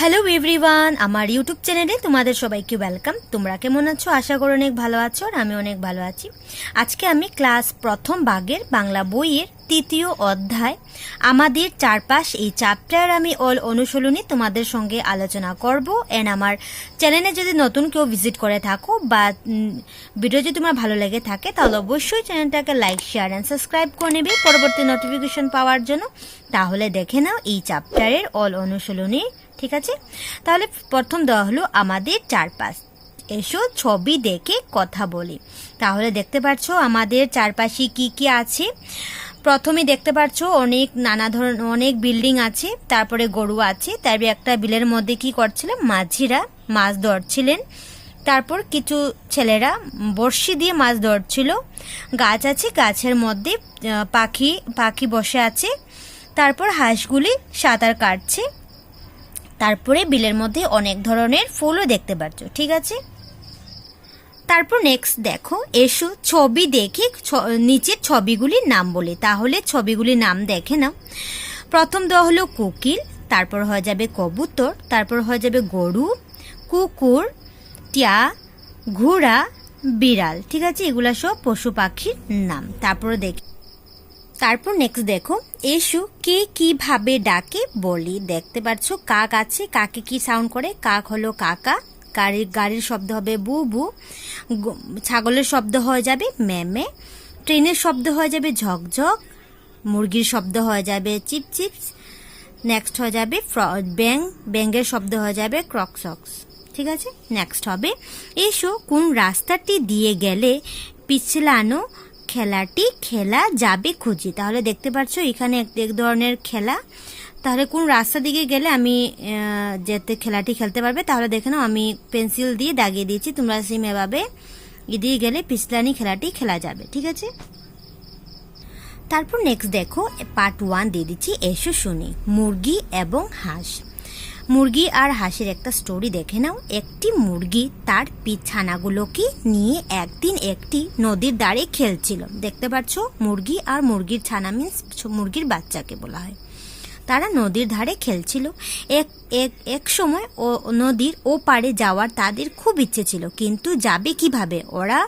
Hello everyone, আমার YouTube চ্যানেলে তোমাদের সবাইকে ওয়েলকাম। তোমরা কেমন আছো? আশা করি অনেক ভালো আছো, আর আমি অনেক ভালো আছি। আজকে আমি ক্লাস প্রথম ভাগের বাংলা বইয়ের তৃতীয় অধ্যায় আমাদের চারপাশ এই চ্যাপ্টার আমি অল অনুশীলনী তোমাদের সঙ্গে আলোচনা করব। এন্ড আমার চ্যানেলে যদি নতুন কেউ ভিজিট করে থাকো বা ভিডিও যদি তোমার ভালো লেগে থাকে তাহলে অবশ্যই চ্যানেলটাকে লাইক, শেয়ার অ্যান্ড সাবস্ক্রাইব করে নেবে পরবর্তী নোটিফিকেশন পাওয়ার জন্য। তাহলে দেখে নাও এই চ্যাপ্টারের অল অনুশীলনী। ঠিক আছে, তাহলে প্রথম দেওয়া হলো আমাদের চারপাশ। এসো ছবি দেখে কথা বলি। তাহলে দেখতে পাচ্ছ আমাদের চারপাশে কি কি আছে। প্রথমে দেখতে পাচ্ছ অনেক নানা ধরনের অনেক বিল্ডিং আছে, তারপরে গরু আছে, তারপরে একটা বিলের মধ্যে কি করছিল, মাঝিরা মাছ ধরছিলেন। তারপর কিছু ছেলেরা বড়শি দিয়ে মাছ ধরছিল। গাছ আছে, গাছের মধ্যে পাখি বসে আছে। তারপর হাঁসগুলি সাঁতার কাটছে। তারপরে বিলের মধ্যে অনেক ধরনের ফুলও দেখতে পাচ্ছ। ঠিক আছে, তারপর নেক্সট দেখো, এসো ছবি দেখে নিচের ছবিগুলির নাম বলি। তাহলে ছবিগুলির নাম দেখে নাও। প্রথম দেওয়া হলো কোকিল, তারপর হয়ে যাবে কবুতর, তারপর হয়ে যাবে গরু, কুকুর, টিয়া, ঘোড়া, বিড়াল। ঠিক আছে, এগুলা সব পশু পাখির নাম। তারপর নেক্সট দেখো, এসো কে কিভাবে ডাকে বলি। দেখতে পাচ্ছ কাক আছে, কাকে কি সাউন্ড করে? কাক হলো কাকা। গাড়ির শব্দ হবে বু বু। ছাগলের শব্দ হয়ে যাবে মেমে। ট্রেনের শব্দ হয়ে যাবে ঝকঝক। মুরগির শব্দ হয়ে যাবে চিপ চিপস। নেক্সট হয়ে যাবে ব্যাঙের শব্দ হয়ে যাবে ক্রকসক্স। ঠিক আছে, নেক্সট হবে, এসো কোন রাস্তাটি দিয়ে গেলে পিছলানো খেলাটি খেলা যাবে খুঁজি। তাহলে দেখতে পাচ্ছ এখানে এক ধরনের খেলা। তাহলে কোন রাস্তা দিকে গেলে আমি যেতে খেলাটি খেলতে পারবে। তাহলে দেখে নাও, আমি পেন্সিল দিয়ে দাগিয়ে দিয়েছি, তোমরা সেম এভাবে এদিকে গেলে পিছলানি খেলাটি খেলা যাবে। ঠিক আছে, তারপর নেক্সট দেখো পার্ট 1 দিয়ে দিচ্ছি, এসো শুনি মুরগি এবং হাঁস। মুরগি আর হাঁসের একটা স্টোরি দেখে নাও। একটি মুরগি তার ছানাগুলোকে নিয়ে একদিন একটি নদীর ধারে খেলছিল। দেখতে পাচ্ছ মুরগি আর মুরগির ছানা মিন্স মুরগির বাচ্চাকে বলা হয়। তারা নদীর ধারে খেলছিল। এক সময় নদীর ও পারে যাওয়ার তাদের খুব ইচ্ছে ছিল, কিন্তু যাবে কিভাবে? ওরা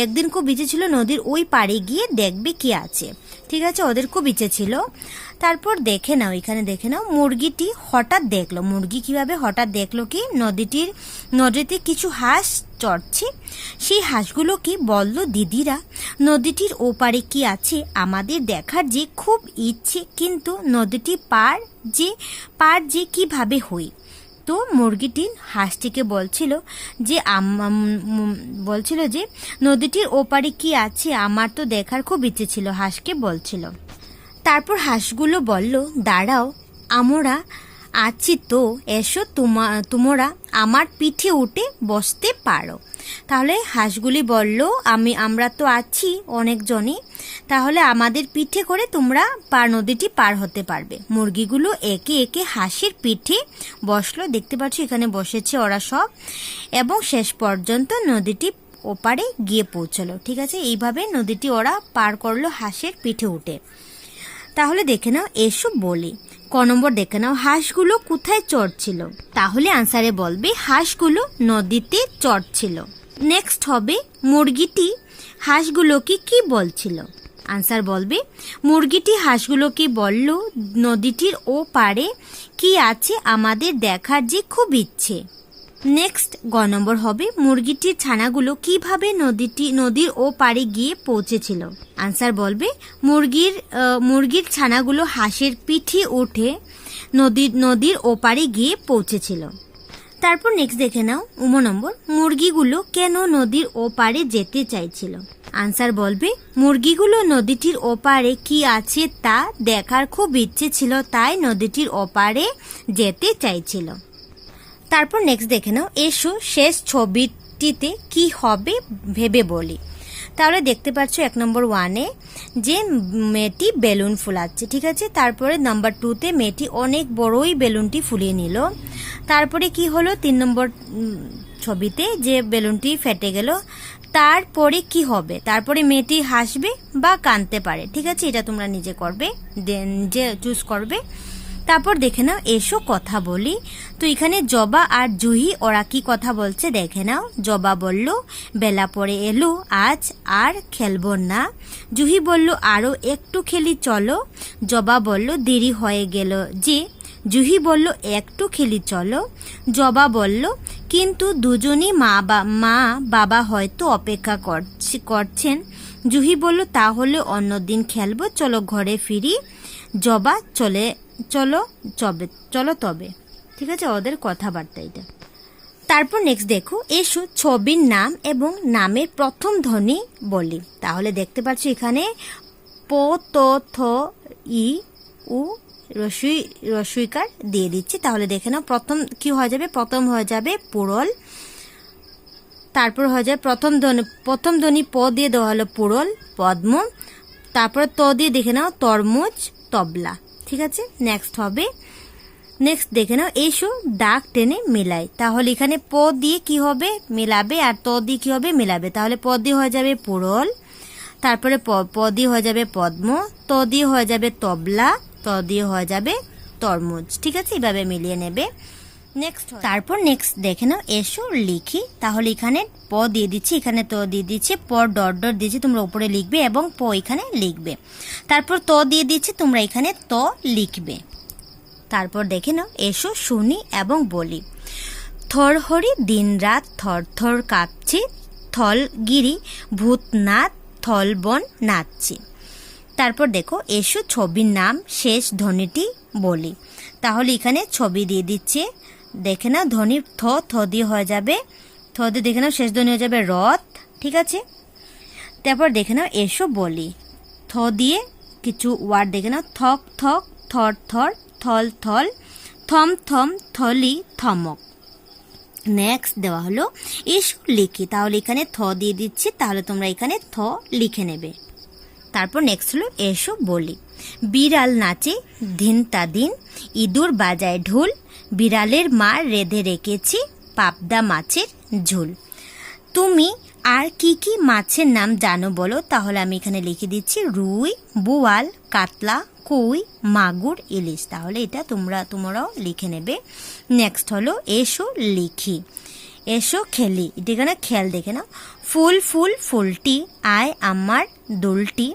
একদিন খুব ইচ্ছে ছিল নদীর ওই পারে গিয়ে দেখবে কি আছে। ঠিক আছে, ওদের খুব ইচ্ছে ছিল। তারপর দেখে নাও, এখানে দেখে নাও, মুরগিটি হঠাৎ দেখলো। মুরগি কিভাবে হঠাৎ দেখলো কি নদীতে কিছু হাঁস চড়ছে। সেই হাঁসগুলোকে বলল, দিদিরা, নদীটির ওপারে কি আছে আমাদের দেখার যে খুব ইচ্ছে, কিন্তু নদীটি পার যে কিভাবে হই। তো মুরগিটি হাঁসটিকে বলছিল যে নদীটির ওপারে কি আছে আমার তো দেখার খুব ইচ্ছে ছিল, হাঁসকে বলছিল। তারপর হাঁসগুলো বলল, দাঁড়াও, আমরা আছি তো, এসো তোমরা আমার পিঠে উঠে বসতে পারো। তাহলে হাঁসগুলি বলল, আমরা তো আছি অনেকজনই, তাহলে আমাদের পিঠে করে তোমরা নদীটি পার হতে পারবে। মুরগিগুলো একে একে হাঁসের পিঠে বসলো। দেখতে পাচ্ছ এখানে বসেছে ওরা সব, এবং শেষ পর্যন্ত নদীটি ওপারে গিয়ে পৌঁছলো। ঠিক আছে, এইভাবে নদীটি ওরা পার করলো হাঁসের পিঠে উঠে। তাহলে দেখে নাও, এসব বলি ক নম্বর দেখে নাও, হাঁসগুলো কোথায় চড়ছিল? তাহলে আনসারে বলবে হাঁসগুলো নদীতে চড়ছিল। নেক্সট হবে, মুরগিটি হাঁসগুলোকে কি বলছিল? আনসার বলবে মুরগিটি হাঁসগুলোকে বলল, নদীটির ও পারে কি আছে আমাদের দেখার যে খুব ইচ্ছে। নেক্সট গ নম্বর হবে, মুরগিটির ছানাগুলো কিভাবে নদীর ও পারে গিয়ে পৌঁছেছিল? আনসার বলবে মুরগির ছানাগুলো হাঁসের পিঠে উঠে নদীর ও পারে গিয়ে পৌঁছেছিল। তারপর নেক্সট দেখে নাও নম্বর, মুরগিগুলো কেন নদীর ও পারে যেতে চাইছিল? আনসার বলবে মুরগিগুলো নদীটির ওপারে কি আছে তা দেখার খুব ইচ্ছে ছিল, তাই নদীটির ওপারে যেতে চাইছিল। তারপর নেক্সট দেখে নাও, এসো শেষ ছবিটিতে কি হবে ভেবে বলি। তাহলে দেখতে পাচ্ছ 1 নম্বর 1-এ যে মেয়েটি বেলুন ফুলাচ্ছে। ঠিক আছে, তারপরে নাম্বার 2-তে মেয়েটি অনেক বড়ই বেলুনটি ফুলিয়ে নিল। তারপরে কি হলো 3 নম্বর ছবিতে যে বেলুনটি ফেটে গেল। তারপরে কি হবে? তারপরে মেয়েটি হাসবে বা কাঁদতে পারে। ঠিক আছে, এটা তোমরা নিজে চুজ করবে। তারপর দেখে নাও এসো কথা বলি। তো এখানে জবা আর জুহি ওরা কি কথা বলছে দেখে নাও। জবা বলল, বেলা পড়ে এলো, আজ আর খেলবো না। জুহি বলল, আরো একটু খেলি চলো। জবা বলল, দেরি হয়ে গেল যে। জুহি বলল, একটু খেলি চলো। জবা বলল, কিন্তু দুজনই মা বাবা হয়তো অপেক্ষা করছেন। জুহি বলল, তাহলে অন্যদিন খেলবো, চলো ঘরে ফিরি। জবা চলো তবে। ঠিক আছে, ওদের কথাবার্তা এটা। তারপর নেক্সট দেখো, এসো ছবির নাম এবং নামের প্রথম ধ্বনি বলি। তাহলে দেখতে পাচ্ছ এখানে প, ত, থ, ই, উ রসইকার দিয়ে দিচ্ছি। তাহলে দেখে নাও প্রথম কি হয়ে যাবে, প্রথম হয়ে যাবে পুরল। তারপর হয়ে যায় প্রথম ধ্বনি প দিয়ে দেওয়া হলো পুরল, পদ্ম। তারপরে ত দিয়ে দেখে নাও তরমুজ, তবলা। ঠিক আছে, নেক্সট দেখে নাও, এসো দাগ টেনে মেলাই। তাহলে এখানে প দিয়ে কি হবে, মেলাবে, আর ত দিয়ে কি হবে, মেলাবে। তাহলে প দিয়ে হয়ে যাবে পুরল, তারপরে প দিয়ে হয়ে যাবে পদ্ম, ত দিয়ে হয়ে যাবে তবলা, ত দিয়ে হয়ে যাবে তরমুজ। ঠিক আছে, এইভাবে মিলিয়ে নেবে। তারপর নেক্সট দেখে নাও, এসো লিখি। তাহলে এখানে প দিয়ে দিচ্ছি, এখানে ত দিয়ে দিচ্ছি, প ডট ডট দিচ্ছি, তোমরা উপরে লিখবে এবং প এখানে লিখবে। তারপর ত দিয়ে দিচ্ছি, তোমরা এখানে ত লিখবে। তারপর দেখে নাও, এসো শুনি এবং বলি। থরহরি দিন রাত থর থর কাঁপছে, থলগিরি ভূতনাথ থলবন নাচছে। তারপর দেখো, এসো ছবির নাম শেষ ধ্বনিটি বলি। তাহলে এখানে ছবি দিয়ে দিচ্ছে, দেখে নাও ধ্বনি থ দিয়ে হয়ে যাবে, থ দিয়ে দেখে নাও শেষ ধ্বনি হয়ে যাবে রথ। ঠিক আছে, তারপর দেখে নাও এসো বলি। থ দিয়ে কিছু ওয়ার্ড দেখে নাও, থক থক, থর থর, থল থল, থম থম, থলি থমক। নেক্সট দেওয়া হলো এসো লিখি। তাহলে এখানে থ দিয়ে দিচ্ছি, তাহলে তোমরা এখানে থ লিখে নেবে। তারপর নেক্সট হলো এসো বলি। বিড়াল নাচে দিন তা দিন, ইঁদুর বাজায় ঢোল, বিড়ালের মা রেঁধে রেখেছি পাবদা মাছের ঝোল। তুমি আর কি কি মাছের নাম জানো বলো। তাহলে আমি এখানে লিখে দিচ্ছি রুই, বোয়াল, কাতলা, কই, মাগুর, ইলিশ। তাহলে এটা তোমরাও লিখে নেবে। নেক্সট হলো এসো লিখি। এসো খেলি, এটা এখানে খেল দেখে নাও। ফুল ফুল ফুলটি আয় আমার দুলটি,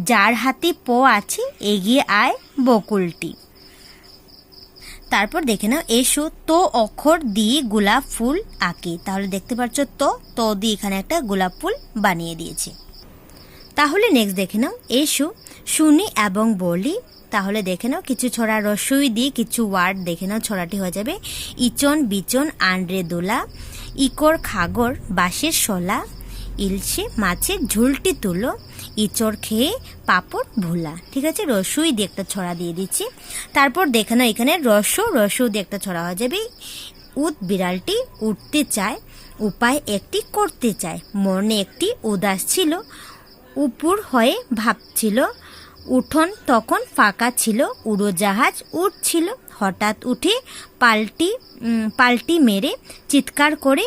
যার হাতে প আছে এগিয়ে আয় বকুলটি। তারপর দেখে নাও, এসো তো অক্ষর দিয়ে গোলাপ ফুল আঁকি। তাহলে দেখতে পাচ্ছ তো দিয়ে এখানে একটা গোলাপ ফুল বানিয়ে দিয়েছে। তাহলে নেক্সট দেখে নাও, এসো শুনি এবং বলি। তাহলে দেখে নাও কিছু ছড়া রসই দিয়ে কিছু ওয়ার্ড দেখে নাও, ছড়াটি হয়ে যাবে ইচন বিচন আন্ড্রে দোলা, ইকর খাগর বাঁশের শোলা, ইলশে মাছের ঝুলটি তুলো, ইচড় খেয়ে পাপড় ভোলা। ঠিক আছে, রসই দিয়ে একটা ছড়া দিয়ে দিচ্ছি। তারপর দেখে নাও এখানে রসও দিয়ে একটা ছড়া হয়ে যাবে। উদ বিড়ালটি উঠতে চায়, উপায় একটি করতে চায়, মনে একটি উদাস ছিল, উপর হয়ে ভাবছিল, উঠোন তখন ফাঁকা ছিল, উড়োজাহাজ উঠছিল, হঠাৎ উঠে পাল্টি মেরে চিৎকার করে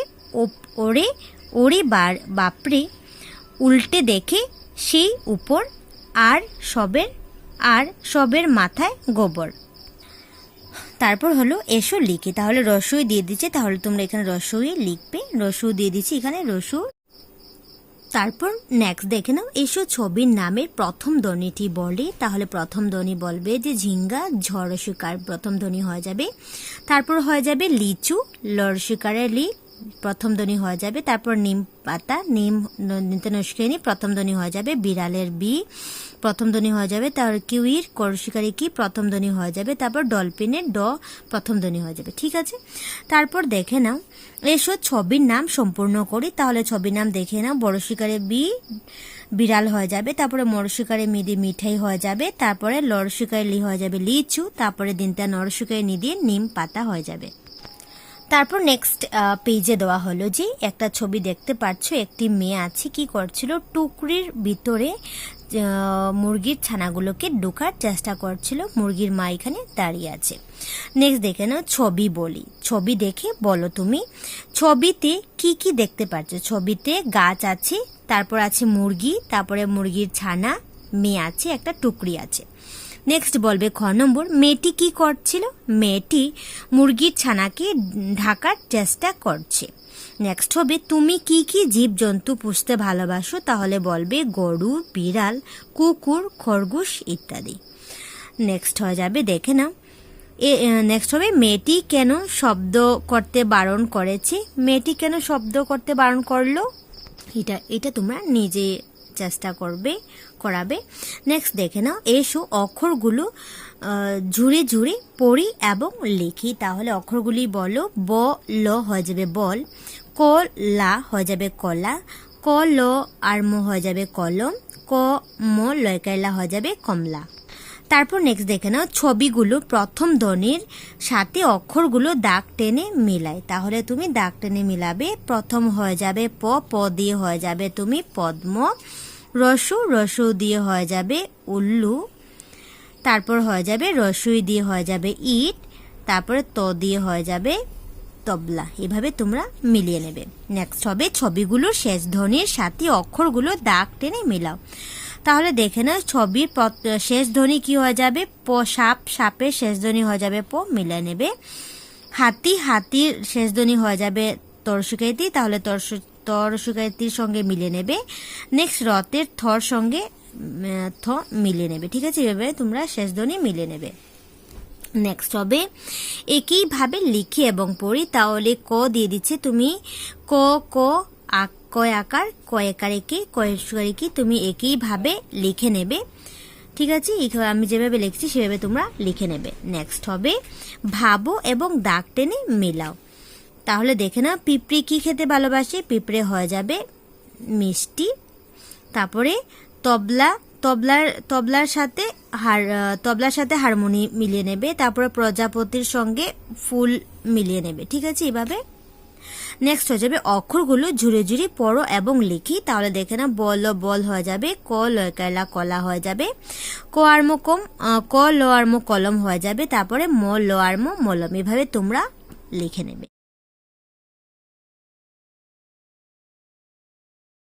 ওরে বাপরে, উল্টে দেখে সেই উপর আর সবের মাথায় গোবর। তারপর হলো এসো লিখি। তাহলে রসই দিয়ে দিচ্ছে, তাহলে তোমরা এখানে রসই লিখবে। রসু দিয়ে দিচ্ছি এখানে রসু। তারপর নেক্সট দেখে নাও, এসো ছবির নামের প্রথম ধ্বনিটি বলে। তাহলে প্রথম ধ্বনি বলবে যে ঝিঙ্গা, ঝড় শিকার প্রথম ধ্বনি হয়ে যাবে। তারপর হয়ে যাবে লিচু, লড় শিকারের লি প্রথম ধ্বনি হয়ে যাবে। তারপর নিম পাতা, নিম নস্কেনি প্রথম ধ্বনি হয়ে যাবে। বিড়ালের বি প্রথম ধ্বনি হয়ে যাবে। তারপর কিউইর করশিকারি কি প্রথম ধ্বনি হয়ে যাবে। তারপর ডলফিনের ড প্রথম ধ্বনি হয়ে যাবে। ঠিক আছে, তারপর দেখে নাও, এসো ছবির নাম সম্পূর্ণ করি। তাহলে ছবির নাম দেখে নাও, বড় শিকারে বি বিড়াল হয়ে যাবে। তারপরে মর শিকারে মিদি মিঠাই হয়ে যাবে। তারপরে লড় শিকারে লি হয়ে যাবে লিচু। তারপরে দিনটা নর শিকারে নি দিয়ে নিম পাতা হয়ে যাবে। তারপর নেক্সট পেজে দেওয়া হলো যে একটা ছবি দেখতে পাচ্ছ, একটি মেয়ে আছে কি করছিল, টুকরির ভিতরে মুরগির ছানাগুলোকে ঢোকার চেষ্টা করছিল। মুরগির মা এখানে দাঁড়িয়ে আছে। নেক্সট দেখে নাও, ছবি বলি। ছবি দেখে বলো তুমি ছবিতে কি কি দেখতে পাচ্ছ। ছবিতে গাছ আছে, তারপর আছে মুরগি, তারপরে মুরগির ছানা, মেয়ে আছে, একটা টুকরি আছে। নেক্সট বলবে খ নম্বর, মেয়েটি কি করছিল? মেয়েটি মুরগির ছানাকে ঢাকার চেষ্টা করছে। নেক্সট হবে, তুমি কি কি জীবজন্তু পুষতে ভালোবাসো? তাহলে বলবে গরু, বিড়াল, কুকুর, খরগোশ ইত্যাদি। নেক্সট হয়ে যাবে, দেখে নাও। নেক্সট হবে, মেয়েটি কেন শব্দ করতে বারণ করেছে? মেয়েটি কেন শব্দ করতে বারণ করলো? এটা তোমরা নিজে চেষ্টা করাবে। নেক্সট দেখে নাও, এসো অক্ষরগুলো ঝুড়ে ঝুড়ে পড়ি এবং লিখি। তাহলে অক্ষরগুলি বলো। ব ল হয়ে যাবে বল, ক লা হয়ে যাবে কলা, ক ল আর ম হয়ে যাবে কলম, ক ম লয়কাইলা হয়ে যাবে কমলা। তারপর নেক্সট দেখে নাও, ছবিগুলো প্রথম ধ্বনির সাথে অক্ষরগুলো দাগ টেনে মিলায়। তাহলে তুমি দাগ টেনে মিলাবে। প্রথম হয়ে যাবে প, প দিয়ে হয়ে যাবে তুমি পদ্ম, রসু, রসু দিয়ে হয়ে যাবে উল্লু, তারপর হয়ে যাবে রসুই দিয়ে হয়ে যাবে ইট, তারপরে ত দিয়ে হয়ে যাবে তবলা। এভাবে তোমরা মিলিয়ে নেবে। নেক্সট হবে, ছবিগুলোর শেষ ধ্বনির সাথে অক্ষরগুলো দাগ টেনে মিলাও। তাহলে দেখে নাও, ছবির শেষ ধ্বনি কি হয়ে যাবে? প, সাপ, সাপের শেষ ধ্বনি হয়ে যাবে প, মিলিয়ে নেবে। হাতি, হাতির শেষ ধ্বনি হয়ে যাবে তরসুকাইতি, তাহলে তরসুকাইতির সঙ্গে মিলিয়ে নেবে। নেক্সট রথের থর সঙ্গে থ মিলিয়ে নেবে। ঠিক আছে, এভাবে তোমরা শেষ ধ্বনি মিলিয়ে নেবে। নেক্সট হবে, একইভাবে লিখি এবং পড়ি। তাহলে ক দিয়ে দিচ্ছে তুমি ক, ক কয় আকার, কয় আকার একে, কয় কি তুমি একইভাবে লিখে নেবে। ঠিক আছে, আমি যেভাবে লিখছি সেভাবে তোমরা লিখে নেবে। নেক্সট হবে, ভাবো এবং দাগ টেনে মেলাও। তাহলে দেখে নাও, পিঁপড়ে কি খেতে ভালোবাসে? পিঁপড়ে হয়ে যাবে মিষ্টি। তারপরে তবলার সাথে হারমোনি মিলিয়ে নেবে। তারপরে প্রজাপতির সঙ্গে ফুল মিলিয়ে নেবে। ঠিক আছে, এভাবে। নেক্সট হয়ে যাবে, অক্ষরগুলো ঝুড়ে ঝুড়ে পড়ো এবং লিখি। তাহলে দেখে না, বল বল হয়ে যাবে, ক লয়কাইলা কলা হয়ে যাবে, ক ল আর ম কলম হয়ে যাবে, তারপরে ম ল আর ম মলম। এভাবে তোমরা লিখে নেবে।